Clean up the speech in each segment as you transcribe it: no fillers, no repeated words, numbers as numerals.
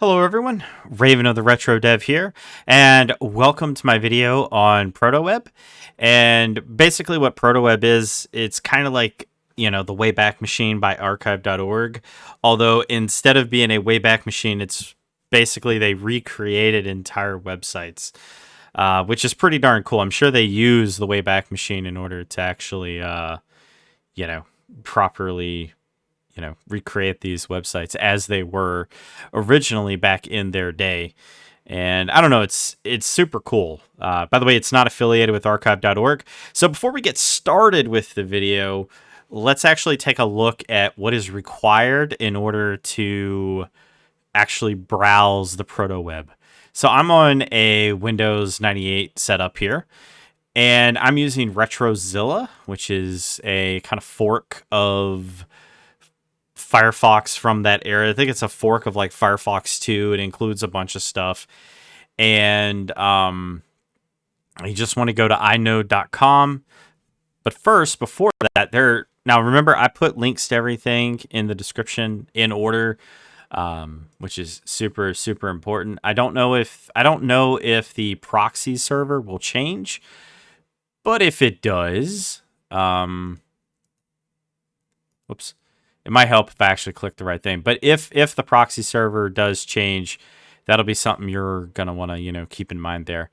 Hello everyone, Raven of the RetroDev here, and welcome to my video on ProtoWeb. And basically what ProtoWeb is, it's kind of like, the Wayback Machine by archive.org. Although instead of being a Wayback Machine, it's basically they recreated entire websites, which is pretty darn cool. I'm sure they use the Wayback Machine in order to actually, properly recreate these websites as they were originally back in their day. And I don't know, it's super cool. By the way, it's not affiliated with archive.org. So before we get started with the video, let's actually take a look at what is required in order to actually browse the ProtoWeb. So I'm on a Windows 98 setup here, and I'm using RetroZilla, which is a kind of fork of Firefox from that era. I think it's a fork of like Firefox 2. It includes a bunch of stuff. And you just want to go to inode.com. But first, before that, now remember, I put links to everything in the description in order, which is super, super important. I don't know if the proxy server will change, but if it does, whoops. It might help if I actually click the right thing. But if the proxy server does change, that'll be something you're going to want to, keep in mind there.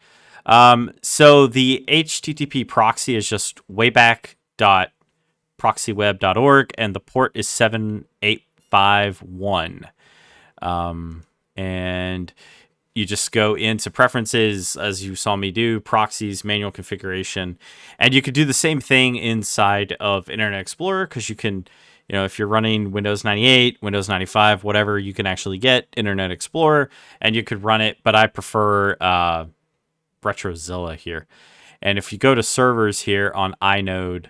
So the HTTP proxy is just wayback.proxyweb.org, and the port is 7851. And you just go into preferences, as you saw me do, proxies, manual configuration. And you could do the same thing inside of Internet Explorer, because you can... if you're running Windows 98, Windows 95, whatever, you can actually get Internet Explorer and you could run it. But I prefer RetroZilla here. And if you go to servers here on inode,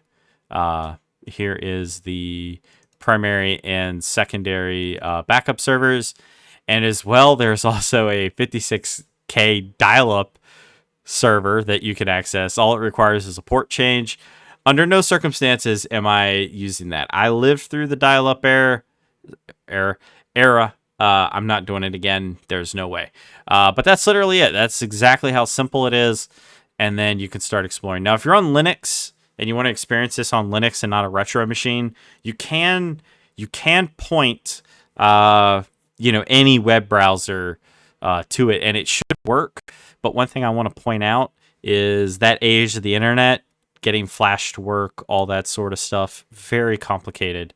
here is the primary and secondary backup servers. And as well, there's also a 56K dial-up server that you can access. All it requires is a port change. Under no circumstances am I using that. I lived through the dial-up era. I'm not doing it again. There's no way. But that's literally it. That's exactly how simple it is. And then you can start exploring. Now, if you're on Linux and you want to experience this on Linux and not a retro machine, you can point any web browser to it, and it should work. But one thing I want to point out is that age of the internet, getting Flash to work, all that sort of stuff, very complicated.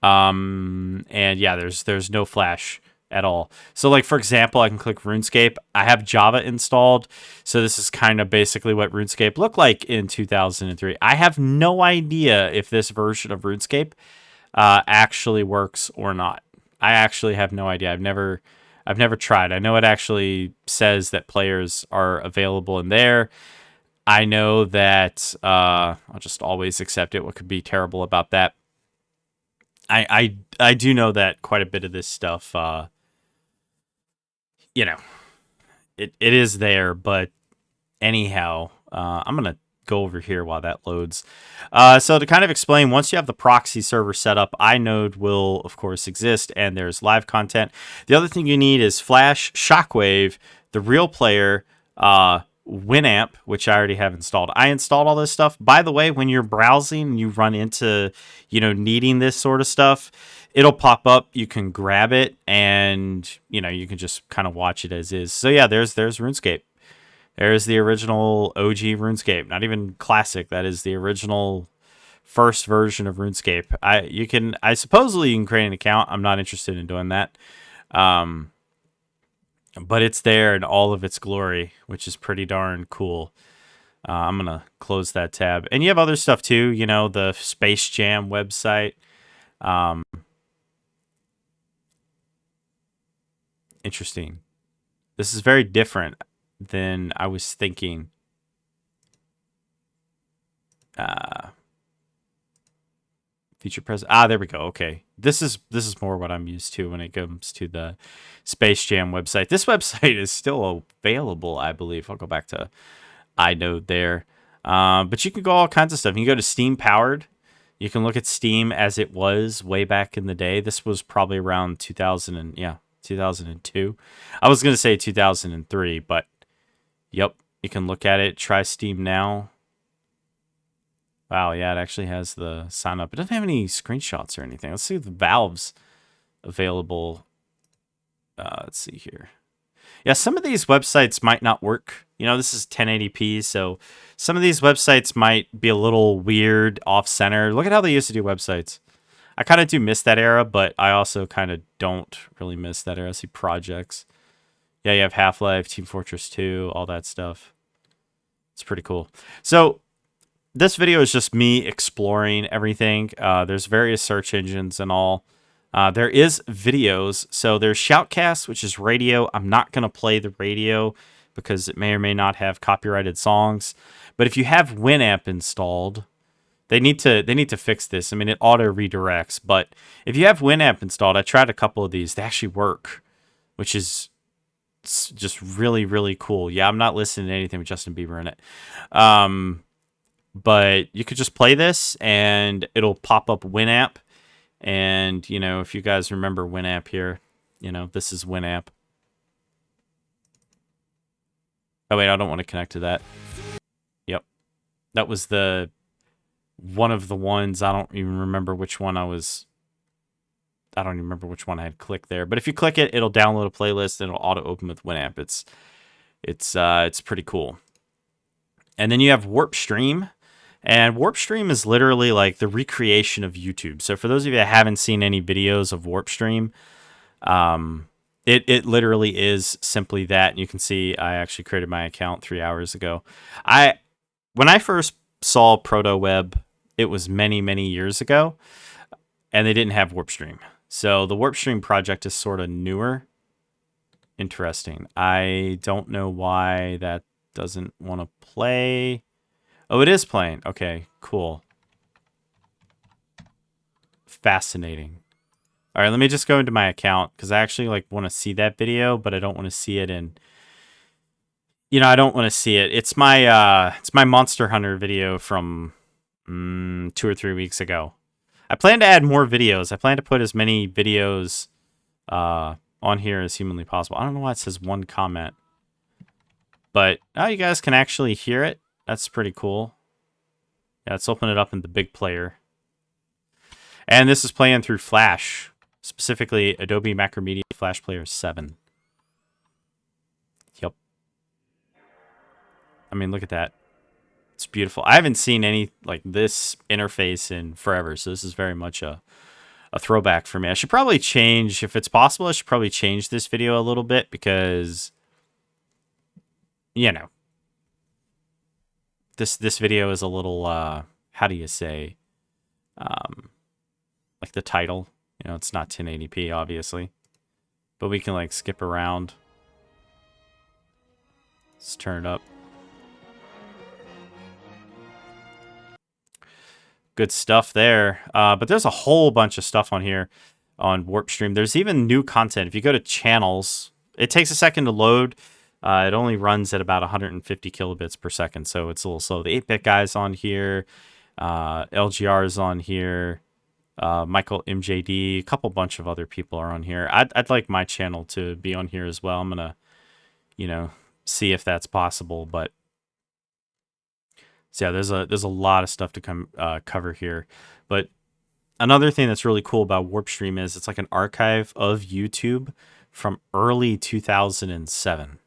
And yeah, there's no Flash at all. So like, for example, I can click RuneScape. I have Java installed. So this is kind of basically what RuneScape looked like in 2003. I have no idea if this version of RuneScape actually works or not. I actually have no idea. I've never tried. I know it actually says that players are available in there. I know that I'll just always accept it. What could be terrible about that? I do know that quite a bit of this stuff, it is there. But anyhow, I'm going to go over here while that loads. So to kind of explain, once you have the proxy server set up, inode will, of course, exist, and there's live content. The other thing you need is Flash, Shockwave, the Real Player, Winamp, which I already have installed. I installed all this stuff. By the way, when you're browsing and you run into, needing this sort of stuff, it'll pop up. You can grab it and, you can just kind of watch it as is. So yeah, there's RuneScape. There's the original OG RuneScape, not even classic. That is the original first version of RuneScape. I supposedly you can create an account. I'm not interested in doing that. But it's there in all of its glory, which is pretty darn cool. I'm going to close that tab. And you have other stuff too, the Space Jam website. Interesting. This is very different than I was thinking. Feature present. There we go. Okay. This is more what I'm used to when it comes to the Space Jam website. This website is still available, I believe. I'll go back to inode there. But you can go all kinds of stuff. You can go to Steam Powered. You can look at Steam as it was way back in the day. This was probably around 2000 and 2002. I was going to say 2003, but yep, you can look at it. Try Steam now. Wow, yeah, it actually has the sign up. It doesn't have any screenshots or anything. Let's see the Valve's available. Let's see here. Yeah, some of these websites might not work. You know, this is 1080p, so some of these websites might be a little weird, off-center. Look at how they used to do websites. I kind of do miss that era, but I also kind of don't really miss that era. See projects. Yeah, you have Half-Life, Team Fortress 2, all that stuff. It's pretty cool. So this video is just me exploring everything. There's various search engines and all. There is videos. So there's Shoutcast, which is radio. I'm not going to play the radio because it may or may not have copyrighted songs. But if you have Winamp installed, they need to fix this. I mean, it auto redirects. But if you have Winamp installed, I tried a couple of these. They actually work, which is just really, really cool. Yeah, I'm not listening to anything with Justin Bieber in it. But you could just play this, and it'll pop up Winamp. And, you know, if you guys remember Winamp here, you know, this is Winamp. Oh, wait, I don't want to connect to that. Yep. That was one of the ones. I don't even remember which one I don't even remember which one I had clicked there. But if you click it, it'll download a playlist and it'll auto open with Winamp. It's pretty cool. And then you have Warp Stream. And Warp Stream is literally like the recreation of YouTube. So for those of you that haven't seen any videos of Warp Stream, it literally is simply that. And you can see I actually created my account 3 hours ago. When I first saw ProtoWeb, it was many, many years ago, and they didn't have Warp Stream. So the Warp Stream project is sort of newer. Interesting. I don't know why that doesn't want to play. Oh, it is playing. Okay, cool. Fascinating. All right, let me just go into my account because I actually want to see that video, but I don't want to see it in. You know, I don't want to see it. It's my Monster Hunter video from 2 or 3 weeks ago. I plan to add more videos. I plan to put as many videos on here as humanly possible. I don't know why it says one comment, but now you guys can actually hear it. That's pretty cool. Yeah, let's open it up in the big player. And this is playing through Flash, specifically Adobe Macromedia Flash Player 7. Yep. I mean, look at that. It's beautiful. I haven't seen any like this interface in forever, so this is very much a throwback for me. I should probably change, if it's possible, I should probably change this video a little bit because, you know, this video is a little, how do you say, like the title, you know, it's not 1080p, obviously, but we can like skip around. Let's turn it up. Good stuff there. But there's a whole bunch of stuff on here on Warp Stream. There's even new content. If you go to channels, it takes a second to load. It only runs at about 150 kilobits per second, so it's a little slow. The 8-bit guy's on here. LGR's on here. Michael MJD. A couple bunch of other people are on here. I'd like my channel to be on here as well. I'm going to, you know, see if that's possible. But so yeah, there's a lot of stuff to cover here. But another thing that's really cool about Warp Stream is it's like an archive of YouTube from early 2007.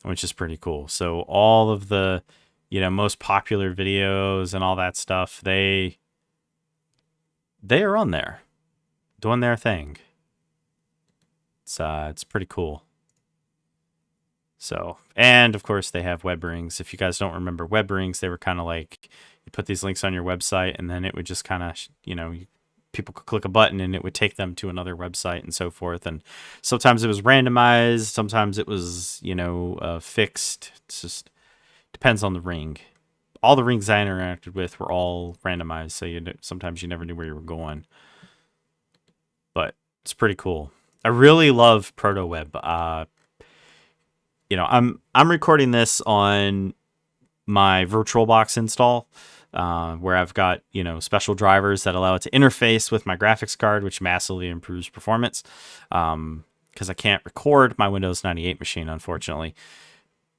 Which is pretty cool. So all of the, you know, most popular videos and all that stuff, they are on there, doing their thing. It's pretty cool. So, and of course they have web rings. If you guys don't remember web rings, they were kind of like you put these links on your website, and then it would just kind of, you know, people could click a button and it would take them to another website and so forth. And sometimes it was randomized. Sometimes it was, you know, fixed. It just depends on the ring. All the rings I interacted with were all randomized. So sometimes you never knew where you were going, but it's pretty cool. I really love ProtoWeb. You know, I'm recording this on my VirtualBox install. where I've got, special drivers that allow it to interface with my graphics card, which massively improves performance. Because I can't record my Windows 98 machine, unfortunately.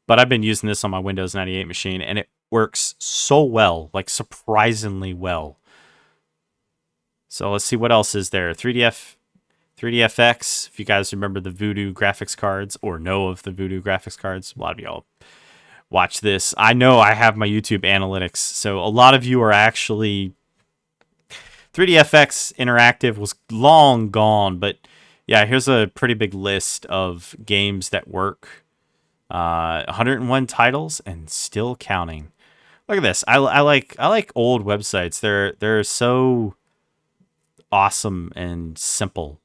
But I've been using this on my Windows 98 machine, and it works so well, like surprisingly well. So let's see what else is there. 3DFX, if you guys remember the Voodoo graphics cards or know of the Voodoo graphics cards, a lot of y'all watch this. I know I have my YouTube analytics, so a lot of you are actually... 3DFX Interactive was long gone, but yeah, here's a pretty big list of games that work. 101 titles and still counting. Look at this. I like old websites. They're so awesome and simple.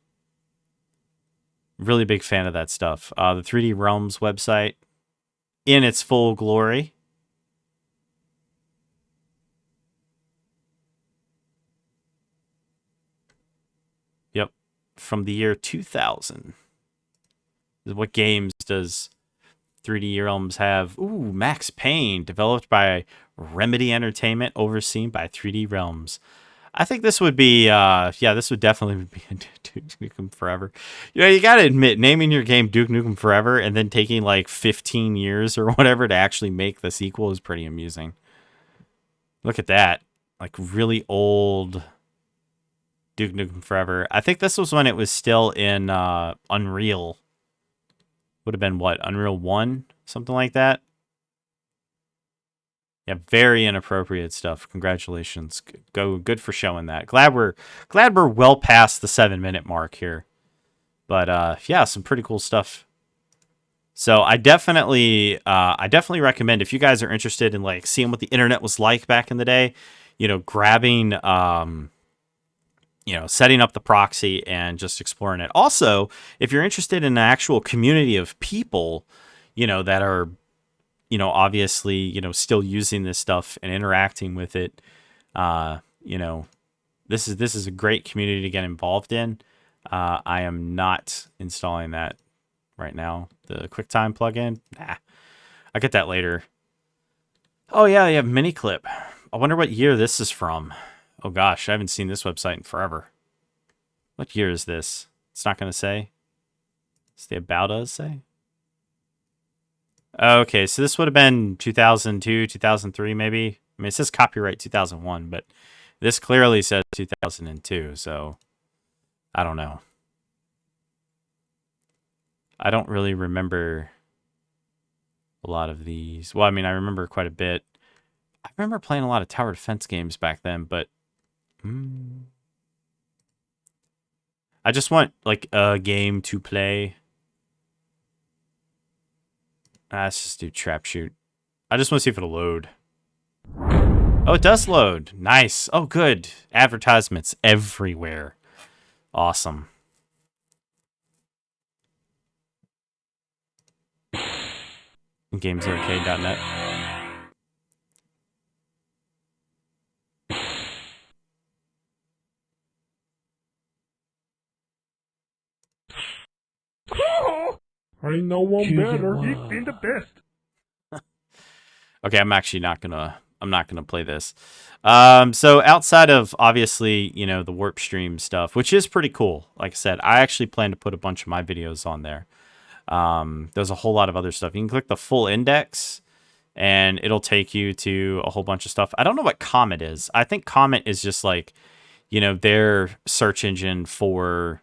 Really big fan of that stuff. The 3D Realms website in its full glory. Yep. From the year 2000. What games does 3D Realms have? Ooh, Max Payne, developed by Remedy Entertainment, overseen by 3D Realms. I think this would be, this would definitely be Duke Nukem Forever. You got to admit, naming your game Duke Nukem Forever and then taking like 15 years or whatever to actually make the sequel is pretty amusing. Look at that. Like really old Duke Nukem Forever. I think this was when it was still in Unreal. Would have been what? Unreal 1? Something like that? Yeah, very inappropriate stuff. Congratulations. Good for showing that. Glad we're well past the 7-minute mark here. But yeah, some pretty cool stuff. So I definitely recommend, if you guys are interested in like seeing what the internet was like back in the day, grabbing setting up the proxy and just exploring it. Also, if you're interested in an actual community of people, that are obviously, still using this stuff and interacting with it, this is a great community to get involved in. I am not installing that right now. The QuickTime plugin, nah, I'll get that later. Oh yeah, you have Miniclip. I wonder what year this is from. Oh gosh, I haven't seen this website in forever. What year is this? It's not going to say. It's the About Us say. Okay, so this would have been 2002, 2003 maybe. I mean, it says copyright 2001, but this clearly says 2002, so I don't know. I don't really remember a lot of these. Well, I mean, I remember quite a bit. I remember playing a lot of tower defense games back then, but I just want like a game to play. Let's just do Trap Shoot. I just want to see if it'll load. Oh, it does load. Nice. Oh, good. Advertisements everywhere. Awesome. GamesArcade.net. Ain't no one better. He's been the best. Okay, I'm actually not gonna play this. So outside of obviously, the Warp Stream stuff, which is pretty cool. Like I said, I actually plan to put a bunch of my videos on there. There's a whole lot of other stuff. You can click the full index and it'll take you to a whole bunch of stuff. I don't know what Comet is. I think Comet is just like, their search engine for,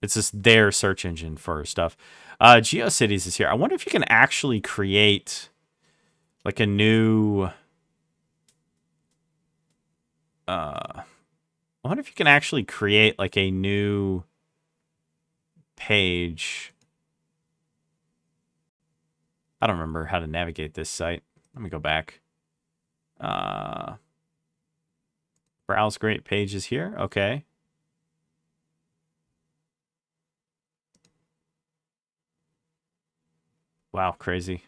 it's just their search engine for stuff. GeoCities is here. I wonder if you can actually create like a new... I wonder if you can actually create like a new page. I don't remember how to navigate this site. Let me go back. Browse great pages here. Okay. Wow, crazy.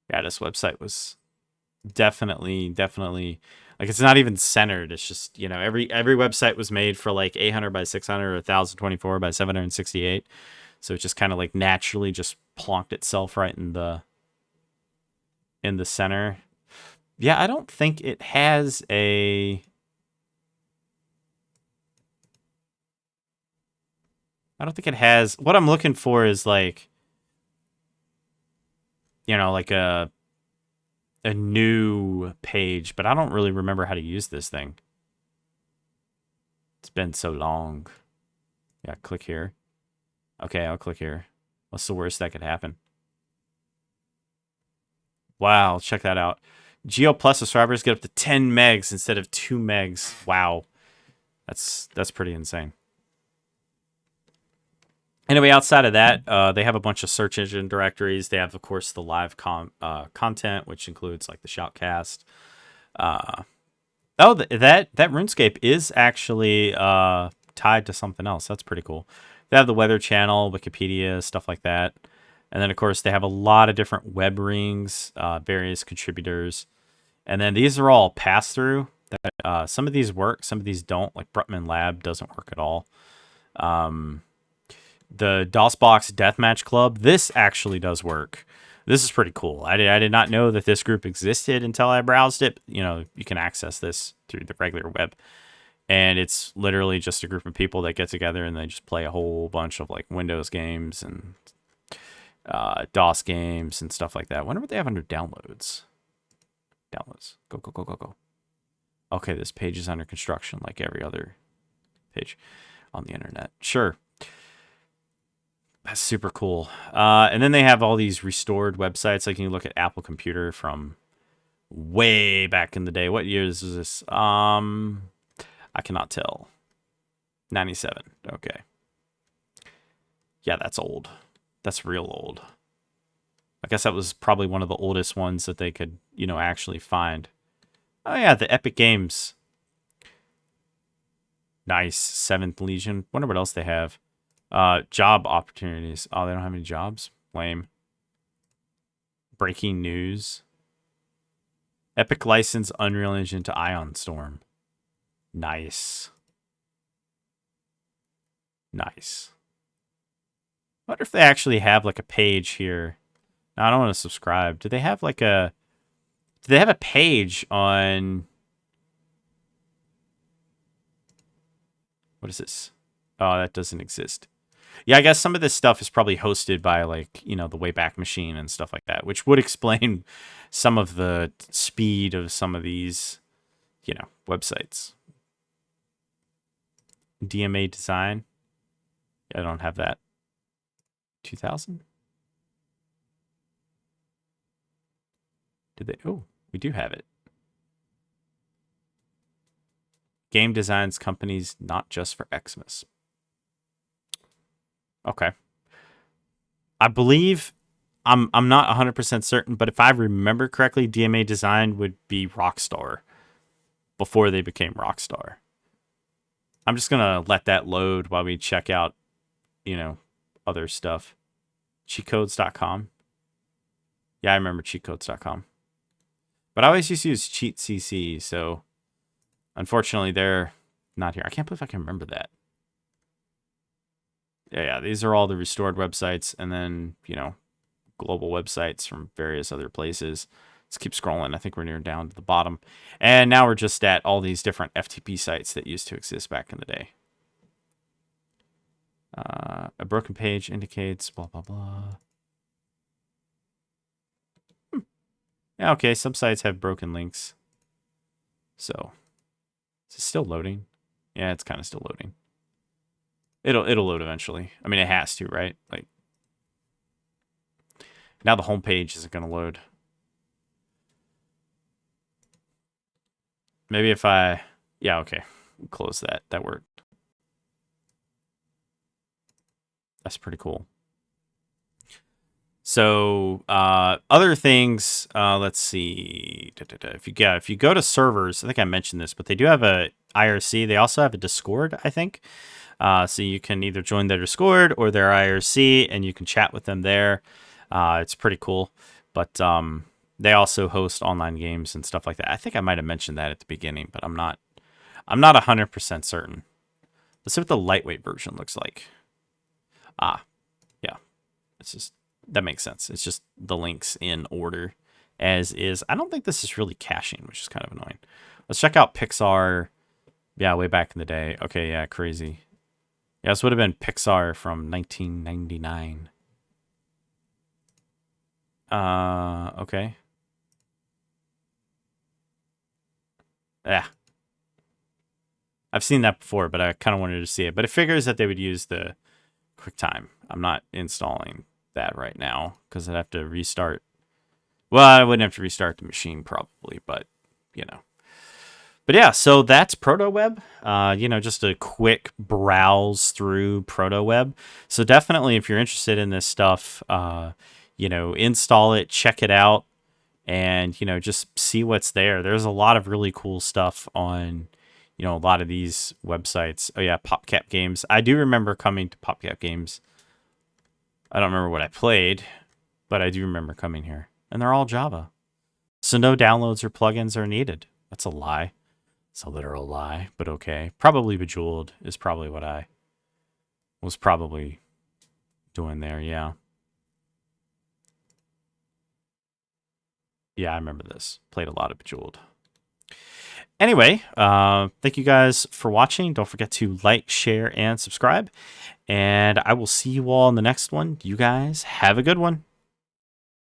Yeah, this website was definitely like, it's not even centered. It's just, every website was made for like 800 by 600 or 1024 by 768. So it just kind of like naturally just plonked itself right in the in the center. Yeah, I don't think it has a... I don't think it has... What I'm looking for is like, you know, like a new page, but I don't really remember how to use this thing. It's been so long. Yeah, click here. Okay, I'll click here. What's the worst that could happen? Wow, check that out. Geo Plus subscribers get up to 10 megs instead of 2 megs. Wow. That's pretty insane. Anyway, outside of that, they have a bunch of search engine directories. They have, of course, the live content, which includes like the Shoutcast. That RuneScape is actually tied to something else. That's pretty cool. They have the Weather Channel, Wikipedia, stuff like that. And then, of course, they have a lot of different web rings, various contributors. And then these are all pass-through. Some of these work, some of these don't. Like Brutman Lab doesn't work at all. The DOSBox Deathmatch Club, this actually does work. This is pretty cool. I did not know that this group existed until I browsed it. You know, you can access this through the regular web. And it's literally just a group of people that get together and they just play a whole bunch of like Windows games and DOS games and stuff like that. I wonder what they have under downloads. Downloads. Go, go, go, go, go. Okay, this page is under construction like every other page on the internet. Sure. That's super cool. And then they have all these restored websites. Like you can look at Apple Computer from way back in the day. What years is this? I cannot tell. 97. Okay. Yeah, that's old. That's real old. I guess that was probably one of the oldest ones that they could, you know, actually find. Oh yeah, the Epic Games. Nice. 7th Legion. Wonder what else they have. Job opportunities. Oh, they don't have any jobs? Lame. Breaking news. Epic license Unreal Engine to Ion Storm. Nice. Nice. I wonder if they actually have like a page here. No, I don't want to subscribe. Do they have like a... Do they have a page on... What is this? Oh, that doesn't exist. Yeah, I guess some of this stuff is probably hosted by like, you know, the Wayback Machine and stuff like that, which would explain some of the speed of some of these, you know, websites. DMA design. I don't have that. 2000? Did they? Oh, we do have it. Game designs companies, not just for Xmas. Okay. I believe I'm not 100% certain, but if I remember correctly, DMA Design would be Rockstar before they became Rockstar. I'm just going to let that load while we check out, you know, other stuff. Cheatcodes.com. Yeah, I remember cheatcodes.com. But I always used to use CheatCC, so unfortunately they're not here. I can't believe I can remember that. Yeah, these are all the restored websites, and then, you know, global websites from various other places. Let's keep scrolling. I think we're near down to the bottom. And now we're just at all these different FTP sites that used to exist back in the day. A broken page indicates blah, blah, blah. Yeah, okay, some sites have broken links. So, is it still loading? Yeah, it's kind of still loading. It'll load eventually. I mean, it has to, right? Like, now the home page isn't going to load. Maybe if I... Yeah, okay. Close that. That worked. That's pretty cool. So, other things, let's see. If you go to servers, I think I mentioned this, but they do have a IRC. They also have a Discord, I think. So you can either join their Discord or their IRC, and you can chat with them there. It's pretty cool. But they also host online games and stuff like that. I think I might have mentioned that at the beginning, but I'm not 100% certain. Let's see what the lightweight version looks like. Yeah. It's just... That makes sense. It's just the links in order. as is. I don't think this is really caching, which is kind of annoying. Let's check out Pixar. Yeah, way back in the day. Okay, yeah, crazy. Yeah, this would have been Pixar from 1999. Okay. Yeah. I've seen that before, but I kind of wanted to see it. But it figures that they would use the QuickTime. I'm not installing that right now because I'd have to restart. Well, I wouldn't have to restart the machine probably, but, you know. But yeah, so that's ProtoWeb. Just a quick browse through ProtoWeb. So definitely, if you're interested in this stuff, install it, check it out, and just see what's there. There's a lot of really cool stuff on, a lot of these websites. Oh yeah, PopCap Games. I do remember coming to PopCap Games. I don't remember what I played, but I do remember coming here, and they're all Java. So no downloads or plugins are needed. That's a lie. It's a literal lie, but okay. Probably Bejeweled is probably what I was probably doing there, yeah. Yeah, I remember this. Played a lot of Bejeweled. Anyway, thank you guys for watching. Don't forget to like, share, and subscribe. And I will see you all in the next one. You guys have a good one.